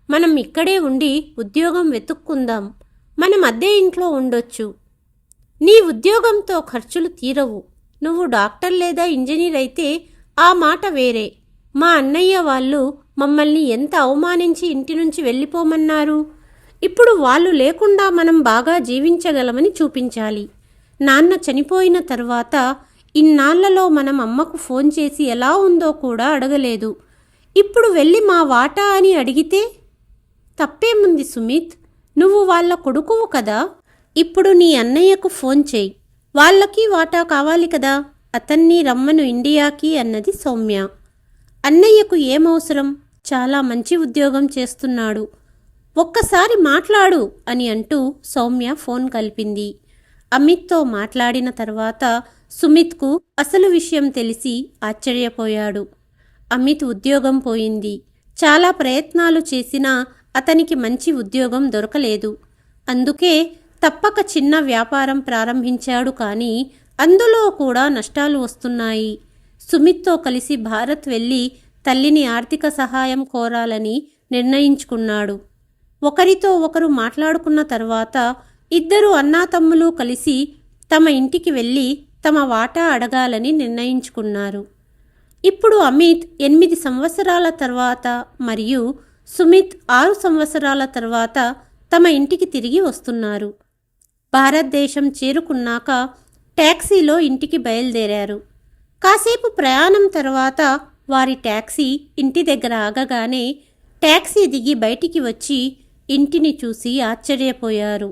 మనం ఇక్కడే ఉండి ఉద్యోగం వెతుక్కుందాం. మనం అద్దె ఇంట్లో ఉండొచ్చు. నీ ఉద్యోగంతో ఖర్చులు తీరవు. నువ్వు డాక్టర్ లేదా ఇంజనీర్ అయితే ఆ మాట వేరే. మా అన్నయ్య వాళ్ళు మమ్మల్ని ఎంత అవమానించి ఇంటి నుంచి వెళ్ళిపోమన్నారు. ఇప్పుడు వాళ్ళు లేకుండా మనం బాగా జీవించగలమని చూపించాలి. నాన్న చనిపోయిన తర్వాత ఇన్నాళ్లలో మనం అమ్మకు ఫోన్ చేసి ఎలా ఉందో కూడా అడగలేదు. ఇప్పుడు వెళ్ళి మా వాటా అని అడిగితే తప్పేముంది సుమిత్? నువ్వు వాళ్ళ కొడుకువు కదా. ఇప్పుడు నీ అన్నయ్యకు ఫోన్ చేయి. వాళ్ళకి వాటా కావాలి కదా. అతన్ని రమ్మను ఇండియాకి అన్నది సౌమ్య. అన్నయ్యకు ఏమవసరం? చాలా మంచి ఉద్యోగం చేస్తున్నాడు. ఒక్కసారి మాట్లాడు అని అంటూ సౌమ్య ఫోన్ కలిపింది. అమిత్తో మాట్లాడిన తర్వాత సుమిత్కు అసలు విషయం తెలిసి ఆశ్చర్యపోయాడు. అమిత్ ఉద్యోగం పోయింది. చాలా ప్రయత్నాలు చేసినా అతనికి మంచి ఉద్యోగం దొరకలేదు. అందుకే తప్పక చిన్న వ్యాపారం ప్రారంభించాడు. కానీ అందులో కూడా నష్టాలు వస్తున్నాయి. సుమిత్తో కలిసి భారత్ వెళ్ళి తల్లిని ఆర్థిక సహాయం కోరాలని నిర్ణయించుకున్నాడు. ఒకరితో ఒకరు మాట్లాడుకున్న తర్వాత ఇద్దరు అన్నాతమ్ములు కలిసి తమ ఇంటికి వెళ్ళి తమ వాటా అడగాలని నిర్ణయించుకున్నారు. ఇప్పుడు అమిత్ 8 సంవత్సరాల తర్వాత మరియు సుమిత్ 6 సంవత్సరాల తర్వాత తమ ఇంటికి తిరిగి వస్తున్నారు. భారతదేశం చేరుకున్నాక ట్యాక్సీలో ఇంటికి బయలుదేరారు. కాసేపు ప్రయాణం తర్వాత వారి ట్యాక్సీ ఇంటి దగ్గర ఆగగానే ట్యాక్సీ దిగి బయటికి వచ్చి ఇంటిని చూసి ఆశ్చర్యపోయారు.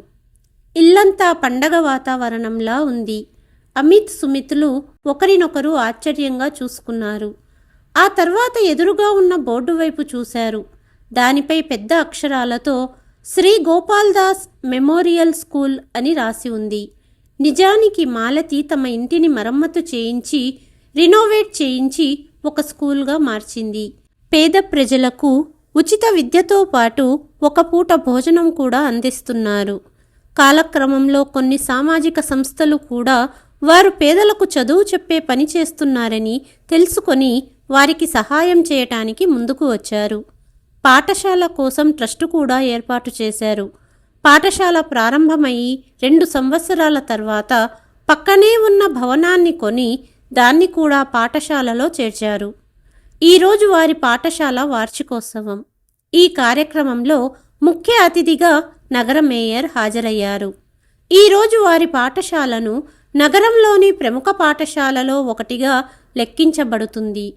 ఇల్లంతా పండగ వాతావరణంలా ఉంది. అమిత్ సుమిత్లు ఒకరినొకరు ఆశ్చర్యంగా చూసుకున్నారు. ఆ తర్వాత ఎదురుగా ఉన్న బోర్డు వైపు చూశారు. దానిపై పెద్ద అక్షరాలతో శ్రీ గోపాల్ దాస్ మెమోరియల్ స్కూల్ అని రాసి ఉంది. నిజానికి మాలతి తమ ఇంటిని మరమ్మతు చేయించి రినోవేట్ చేయించి ఒక స్కూల్గా మార్చింది. పేద ప్రజలకు ఉచిత విద్యతో పాటు ఒక పూట భోజనం కూడా అందిస్తున్నారు. కాలక్రమంలో కొన్ని సామాజిక సంస్థలు కూడా వారు పేదలకు చదువు చెప్పే పని చేస్తున్నారని తెలుసుకొని వారికి సహాయం చేయటానికి ముందుకు వచ్చారు. పాఠశాల కోసం ట్రస్టు కూడా ఏర్పాటు చేశారు. పాఠశాల ప్రారంభమయ్యి 2 సంవత్సరాల తర్వాత పక్కనే ఉన్న భవనాన్ని కొని దాన్ని కూడా పాఠశాలలో చేర్చారు. ఈరోజు వారి పాఠశాల వార్షికోత్సవం. ఈ కార్యక్రమంలో ముఖ్య అతిథిగా నగర మేయర్ హాజరయ్యారు. ఈరోజు వారి పాఠశాలను నగరంలోని ప్రముఖ పాఠశాలలో ఒకటిగా లెక్కించబడుతుంది.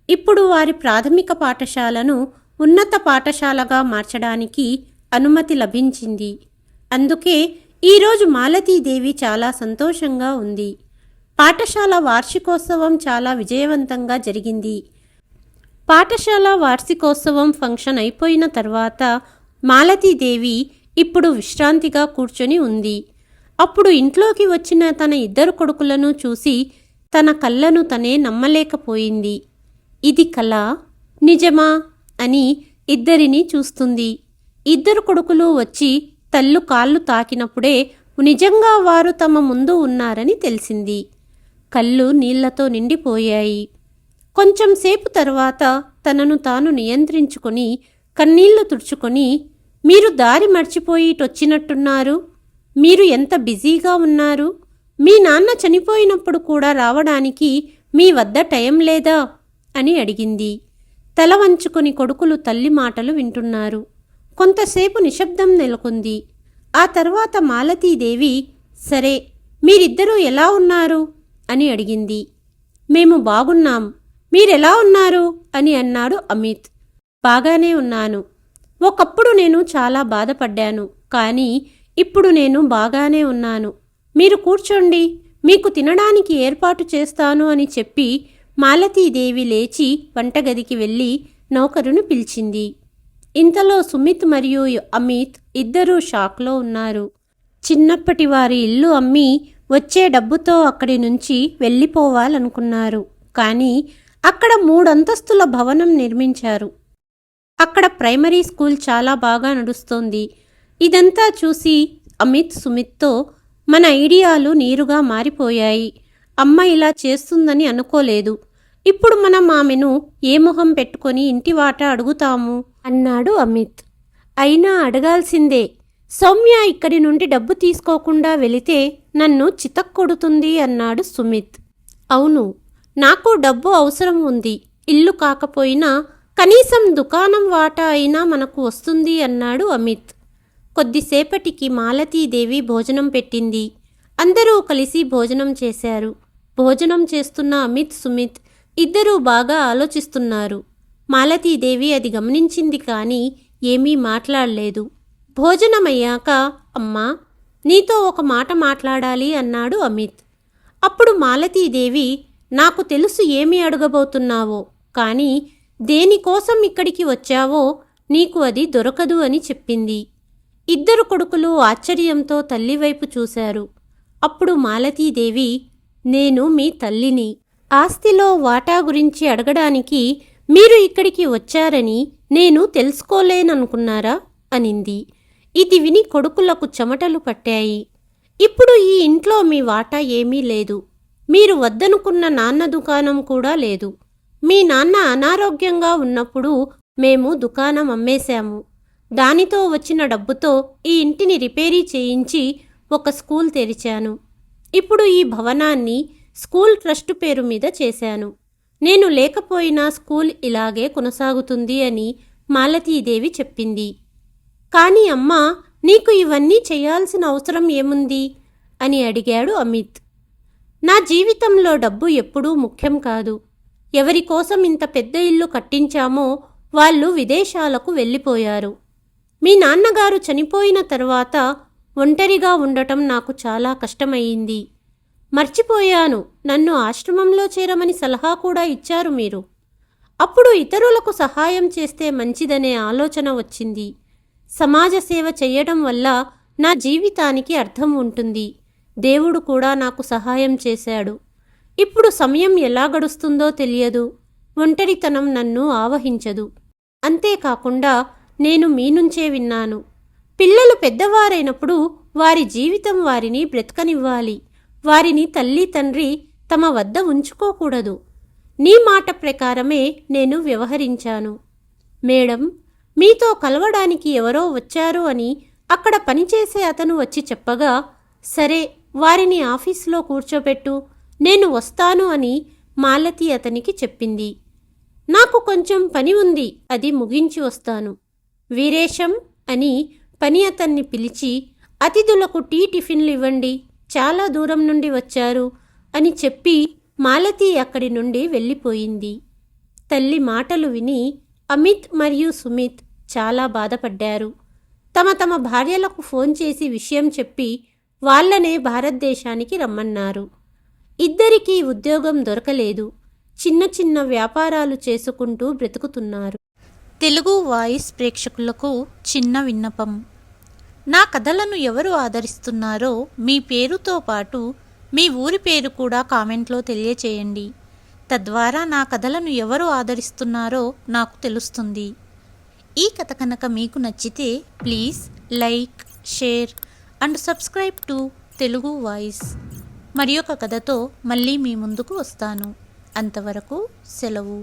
ఇప్పుడు వారి ప్రాథమిక పాఠశాలను ఉన్నత పాఠశాలగా మార్చడానికి అనుమతి లభించింది. అందుకే ఈరోజు మాలతీదేవి చాలా సంతోషంగా ఉంది. పాఠశాల వార్షికోత్సవం చాలా విజయవంతంగా జరిగింది. పాఠశాల వార్షికోత్సవం ఫంక్షన్ అయిపోయిన తర్వాత మాలతీదేవి ఇప్పుడు విశ్రాంతిగా కూర్చొని ఉంది. అప్పుడు ఇంట్లోకి వచ్చిన తన 2 కొడుకులను చూసి తన కళ్ళను తనే నమ్మలేకపోయింది. ఇది కళ, నిజమా అని ఇద్దరిని చూస్తుంది. 2 కొడుకులు వచ్చి తల్లు కాళ్ళు తాకినప్పుడే నిజంగా వారు తమ ముందు ఉన్నారని తెలిసింది. కళ్ళు నీళ్లతో నిండిపోయాయి. కొంచెం సేపు తర్వాత తనను తాను నియంత్రించుకొని కన్నీళ్లు తుడుచుకొని, మీరు దారి మర్చిపోయిటొచ్చినట్టున్నారు. మీరు ఎంత బిజీగా ఉన్నారు. మీ నాన్న చనిపోయినప్పుడు కూడా రావడానికి మీ వద్ద టైం లేదా అని అడిగింది. తల వంచుకొని కొడుకులు తల్లి మాటలు వింటున్నారు. కొంతసేపు నిశ్శబ్దం నెలకొంది. ఆ తర్వాత మాలతీదేవి, సరే మీరిద్దరూ ఎలా ఉన్నారు అని అడిగింది. మేము బాగున్నాం, మీరెలా ఉన్నారు అని అన్నాడు అమిత్. బాగానే ఉన్నాను. ఒకప్పుడు నేను చాలా బాధపడ్డాను, కానీ ఇప్పుడు నేను బాగానే ఉన్నాను. మీరు కూర్చోండి, మీకు తినడానికి ఏర్పాటు చేస్తాను అని చెప్పి మాలతీదేవి లేచి వంటగదికి వెళ్ళి నౌకరును పిలిచింది. ఇంతలో సుమిత్ మరియు అమిత్ ఇద్దరూ షాక్లో ఉన్నారు. చిన్నప్పటి వారి ఇల్లు అమ్మి వచ్చే డబ్బుతో అక్కడి నుంచి వెళ్ళిపోవాలనుకున్నారు. కానీ అక్కడ 3 అంతస్తుల భవనం నిర్మించారు. అక్కడ ప్రైమరీ స్కూల్ చాలా బాగా నడుస్తోంది. ఇదంతా చూసి అమిత్ సుమిత్తో, మన ఐడియాలు నీరుగా మారిపోయాయి. అమ్మ ఇలా చేస్తుందని అనుకోలేదు. ఇప్పుడు మనం ఆమెను ఏ మొహం పెట్టుకొని ఇంటి వాటా అడుగుతాము అన్నాడు అమిత్. అయినా అడగాల్సిందే. సౌమ్య ఇక్కడి నుండి డబ్బు తీసుకోకుండా వెళితే నన్ను చితక్కొడుతుంది అన్నాడు సుమిత్. అవును, నాకు డబ్బు అవసరం ఉంది. ఇల్లు కాకపోయినా కనీసం దుకాణం వాటా అయినా మనకు వస్తుంది అన్నాడు అమిత్. కొద్దిసేపటికి మాలతీదేవి భోజనం పెట్టింది. అందరూ కలిసి భోజనం చేశారు. భోజనం చేస్తున్న అమిత్ సుమిత్ ఇద్దరూ బాగా ఆలోచిస్తున్నారు. మాలతీదేవి అది గమనించింది కానీ ఏమీ మాట్లాడలేదు. భోజనమయ్యాక, అమ్మా, నీతో ఒక మాట మాట్లాడాలి అన్నాడు అమిత్. అప్పుడు మాలతీదేవి, నాకు తెలుసు ఏమి అడగబోతున్నావో, కానీ దేనికోసం ఇక్కడికి వచ్చావో నీకు అది దొరకదు అని చెప్పింది. 2 కొడుకులు ఆశ్చర్యంతో తల్లివైపు చూశారు. అప్పుడు మాలతీదేవి, నేను మీ తల్లిని. ఆస్తిలో వాటా గురించి అడగడానికి మీరు ఇక్కడికి వచ్చారని నేను తెలుసుకోలేననుకున్నారా అనింది. ఇది విని కొడుకులకు చెమటలు పట్టాయి. ఇప్పుడు ఈ ఇంట్లో మీ వాటా ఏమీ లేదు. మీరు వద్దనుకున్న నాన్న దుకాణం కూడా లేదు. మీ నాన్న అనారోగ్యంగా ఉన్నప్పుడు మేము దుకాణం అమ్మేశాము. దానితో వచ్చిన డబ్బుతో ఈ ఇంటిని రిపేరీ చేయించి ఒక స్కూల్ తెరిచాను. ఇప్పుడు ఈ భవనాన్ని స్కూల్ ట్రస్టు పేరు మీద చేశాను. నేను లేకపోయినా స్కూల్ ఇలాగే కొనసాగుతుంది అని మాలతీదేవి చెప్పింది. కానీ అమ్మా, నీకు ఇవన్నీ చేయాల్సిన అవసరం ఏముంది అని అడిగాడు అమిత్. నా జీవితంలో డబ్బు ఎప్పుడూ ముఖ్యం కాదు. ఎవరి కోసం ఇంత పెద్ద ఇల్లు కట్టించామో వాళ్ళు విదేశాలకు వెళ్ళిపోయారు. మీ నాన్నగారు చనిపోయిన తర్వాత ఒంటరిగా ఉండటం నాకు చాలా కష్టమయ్యింది. మర్చిపోయాను, నన్ను ఆశ్రమంలో చేరమని సలహా కూడా ఇచ్చారు మీరు. అప్పుడు ఇతరులకు సహాయం చేస్తే మంచిదనే ఆలోచన వచ్చింది. సమాజ సేవ చెయ్యడం వల్ల నా జీవితానికి అర్థం ఉంటుంది. దేవుడు కూడా నాకు సహాయం చేశాడు. ఇప్పుడు సమయం ఎలా గడుస్తుందో తెలియదు. ఒంటరితనం నన్ను ఆవహించదు. అంతేకాకుండా నేను మీ నుంచే విన్నాను. పిల్లలు పెద్దవారైనప్పుడు వారి జీవితం వారిని బ్రతకనివ్వాలి. వారిని తల్లి తండ్రి తమ వద్ద ఉంచుకోకూడదు. నీ మాట ప్రకారమే నేను వ్యవహరించాను. మేడం, మీతో కలవడానికి ఎవరో వచ్చారు అని అక్కడ పనిచేసే అతను వచ్చి చెప్పగా, సరే వారిని ఆఫీసులో కూర్చోబెట్టు, నేను వస్తాను అని మాలతి అతనికి చెప్పింది. నాకు కొంచెం పని ఉంది, అది ముగించి వస్తాను. వీరేశం అని పని అతన్ని పిలిచి, అతిథులకు టీ టిఫిన్లు ఇవ్వండి, చాలా దూరం నుండి వచ్చారు అని చెప్పి మాలతి అక్కడి నుండి వెళ్ళిపోయింది. తల్లి మాటలు విని అమిత్ మరియు సుమిత్ చాలా బాధపడ్డారు. తమ భార్యలకు ఫోన్ చేసి విషయం చెప్పి వాళ్ళనే భారతదేశానికి రమ్మన్నారు. ఇద్దరికీ ఉద్యోగం దొరకలేదు. చిన్న చిన్న వ్యాపారాలు చేసుకుంటూ బ్రతుకుతున్నారు. తెలుగు వాయిస్ ప్రేక్షకులకు చిన్న విన్నపం. నా కథలను ఎవరు ఆదరిస్తున్నారో మీ పేరుతో పాటు మీ ఊరి పేరు కూడా కామెంట్లో తెలియచేయండి. తద్వారా నా కథలను ఎవరు ఆదరిస్తున్నారో నాకు తెలుస్తుంది. ఈ కథ కనుక మీకు నచ్చితే please like, share and subscribe to Telugu voice. మరి ఒక కథతో మళ్ళీ మీ ముందుకు వస్తాను. అంతవరకు సెలవు.